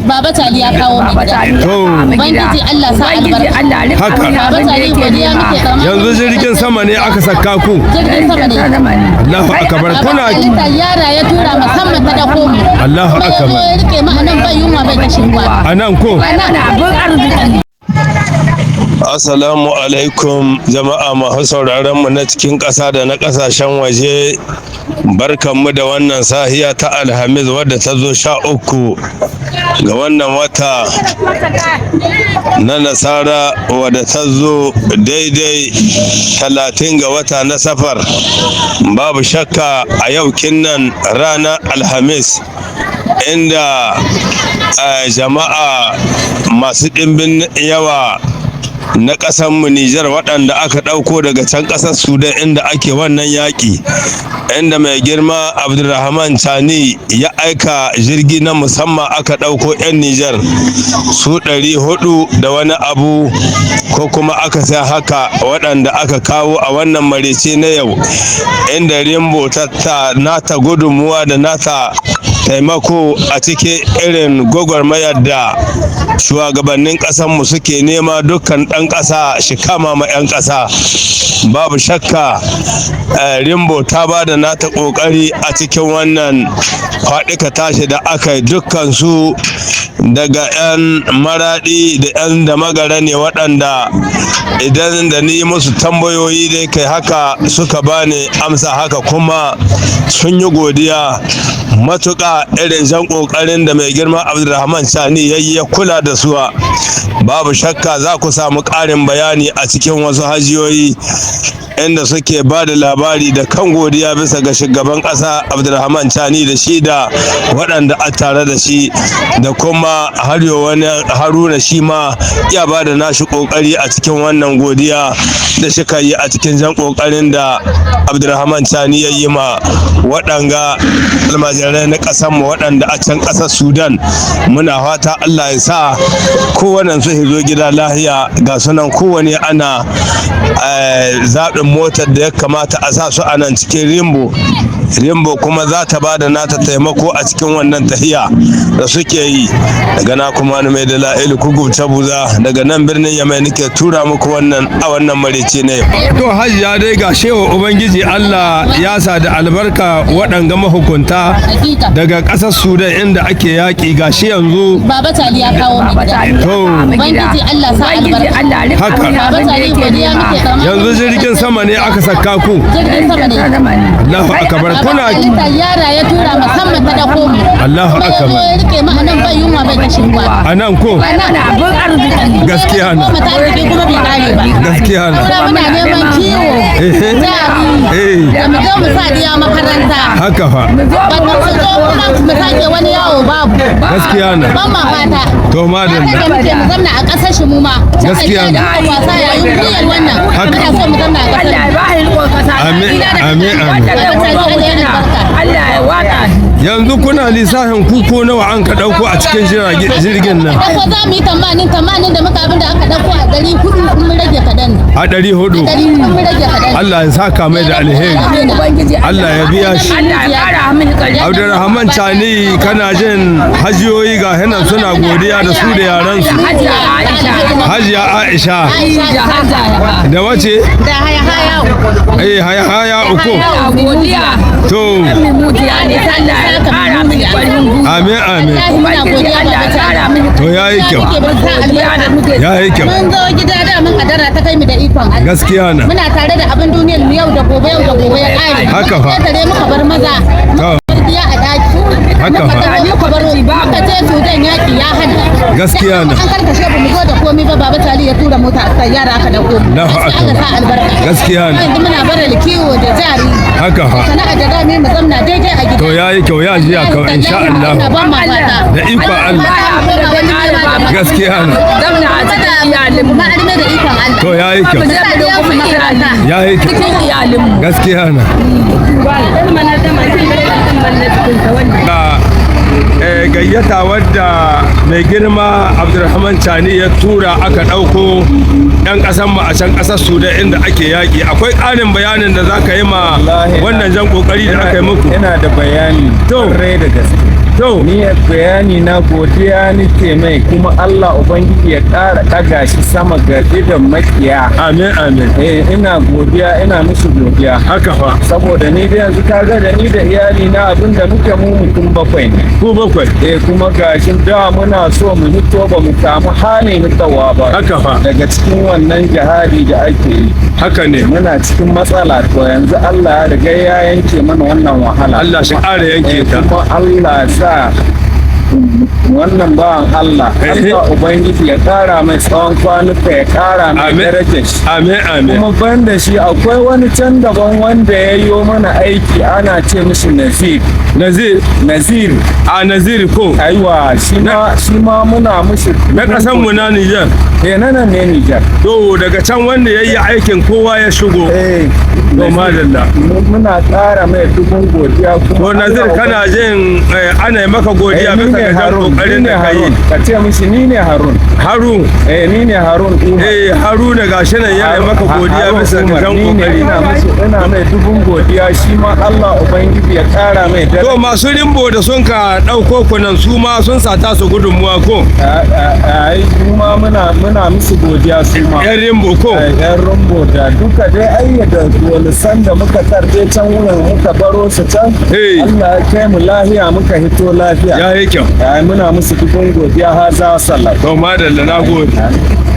Baba Tali ya kawo mu gida. Ubangiji Allah sa albarka. Haka. Baba Tali godiya muke kama. Yanzu jirgin sama ne aka saka ku. Jirgin sama ne. Allahu akbar. Kuna yara ya tura musamman ta dako mu. Allahu akbar. Ya rike mu anan bai yunwa bai kashin kwa. Anan ko. Anan abun arziki. Assalamu alaikum jama'a masu sauraron mu na cikin ƙasa da na ƙasashen waje. Barkanmu da wannan sahiya ta Alhamis wadda ta zo 13 ga wannan wata na Nasara wadda ta zo daidai 30 ga wata na Safar. Babu shakka a yau kinnan ranar Alhamis inda jama'a masu ɗimbin yawa na ƙasarmu Nijar waɗanda aka ɗauko daga can ƙasar Sudan inda ake wannan yaƙi, inda mai girma Abdulrahman Chani ya aika jirgi na musamman aka ɗauko 'yan Nijar su 400 da wani abu ko kuma aka sai haka waɗanda aka kawo a wannan marece na yau, inda Rimbo ta nata gudunmuwa da nata taimako a cikin irin gwagwarmayar da shugabannin ƙasarmu suke nema dukkan ɗan ƙasa shi kama ma 'yan ƙasa. Babu shakka Rimbo ta ba da nata ƙoƙari a cikin wannan faɗika tashi da aka yi, dukkan su daga 'yan maraɗi da 'yan da magara ne waɗanda idan da ni musu tambayoyi dai kai haka suka bani amsa haka, kuma sun yi godiya matuƙa irin jan ƙoƙarin da mai girma Abdulrahman Chani ya yi ya kula da suwa. Babu shakka za ku samu ƙarin bayani a cikin wasu hajiyoyi inda suke ba da labari da kan godiya bisa ga shugaban ƙasa Abdulrahman Chani da shi da waɗanda a tare da shi, da kuma wani Haruna shi ma ya ba da nashi ƙoƙari a cikin wannan godiya da suka yi a cikin jan ƙoƙarin da Abdulrahman Chani ya yi ma waɗanga almajirai na ƙasarmu waɗanda a can ƙasar Sudan. Muna fata Allah ya sa kowannen su zo gida lahiya, ga sunan kowane ana zaɓin motar da ya kamata a sa su a nan cikin Rimbo kuma za ta ba da nata taimako a cikin wannan tahiya da suke yi. Daga na kuma mai da la'ilu kugubce buza daga nan birnin Yamai nake tura muku wannan a wannan marice ne. To hajiya dai ga shewa Ubangiji Allah ya sa da albarka waɗanga mahukunta daga ƙasar Sudan inda ake yaƙi, ga shi yanzu Baba Tali ya kawo mu gida. To Ubangiji Allah sa albarka. haka. Baba Tali godiya muke kama. Yanzu jirgin sama ne aka saka ku. Jirgin sama ne. Allahu akbar. Kuna yara ya tura musamman ta dako mu. Allahu akbar. Ya rike mu anan bai yunwa bai kashin kwa. Anan ko Anan abun arziki. gaskiya na Kuma ta rike kuma bai kare ba. gaskiya na Saboda muna neman kiwo, jari, da mu zo mu sa diya makaranta. haka fa Ban mu zo kuma mu sake wani yawo babu. gaskiya na Ban ma fata. to madalla Fata da muke mu zamna a ƙasar shi mu ma. Gaskiya ne. Da wasa yayin duniyar wannan. Haka. Muna so mu zamna a ƙasar. amin amin amin. Allah ya waka. Yanzu kuna lissafin ku ko nawa an ka dauko a cikin jirgin nan? Ko za mu yi tamanin da muka abin da aka dauko a 400 mun rage kadan. A 400. 400 mun rage kadan. Allah ya saka mai da alheri. Allah ya biya shi. Abdulrahman Chani kana jin hajiyoyi ga hinan suna godiya da su da yaran su. Hajiya Aisha da wace? Da haya haya uku. To amin amin. To yayi kyau. Yayi kyau. Mun zo gida da mun kadara ta kai mu da ikon Allah. Gaskiya na. Muna tare da abin duniyar mu yau da gobe ya kare. Haka fa. Tare muka bar maza. To Biya a daki. haka fa. Muka bar muka je Sudan yaki ya hana. Gaskiya na. An karkashe mu zo da komai ba Baba Tali ya tura mota a kai yara aka dauko. Allahu akbar. Allah sa albarka. Gaskiya na. Yanzu muna barar kiwo da jari. Haka fa. Sana'a da dame mu zamna daidai a gida. To yayi kyau ya ji ka insha Allah. Ban ma fata. Da ikon Allah. Gaskiya na. Zamna a cikin iyalin mu. Ma'arme da ikon Allah. To yayi kyau. Yayi kyau. Cikin iyalin mu. Gaskiya na. Gayyata wadda mai girma Abdulrahman Chani ya tura aka ɗauko 'yan ƙasar mu a can ƙasar Sudan inda ake yaƙi. Akwai ƙarin bayanin da za ka yi ma wannan jan ƙoƙari da aka yi muku? Ina da bayani To. rai da gaske. to ni bayani na godiya nake mai kuma Allah ubangiji ya ƙara ɗaga shi sama ga idan makiya. amin amin Ina godiya ina musu godiya haka fa saboda ni da yanzu ka ga da ni da iyali na abinda muke mu mutum 7 ne. ku 7 Kuma gashin da muna so mu hito ba mu samu halin hitawa ba haka fa daga cikin wannan jihadi da ake yi. haka ne Muna cikin matsala to yanzu Allah ya riga ya yanke mana wannan wahala. Allah shi ƙara yanke ta Kuma Allah sa wannan bawan Allah ubangiji ya kara mai tsawon kwanuka ya kara mai darajar shi. amin amin Kuma ban da shi akwai wani can daban wanda ya yi mana aiki ana ce mishi Nazir Nazir ko aiwa shi ma muna mishi na kasan mu na Nijar nan ne Nijar to daga can wanda yayi aikin kowa ya shigo to madalla muna ƙara mai dubun godiya kuma to Nazir kana jin ana yi maka godiya bisa ga kokarin da kai ka ce mishi ni ne Harun ni ne Harun Haruna gashi nan yana maka godiya bisa ga kokari ina mai dubun godiya shi ma Allah ubangiji ya ƙara mai daraja to masu rimbo da sun ka dauko kunan su ma sun sata su gudunmuwa ko ai kuma muna musu godiya su ma yan rimbo ko yan rimbo da duka dai ayyada walisan da muka tarbe can wurin muka baro su can Allah ya kai mu lafiya muka hito lafiya ya yi kyau muna musu dubun godiya har za sallah to madalla na gode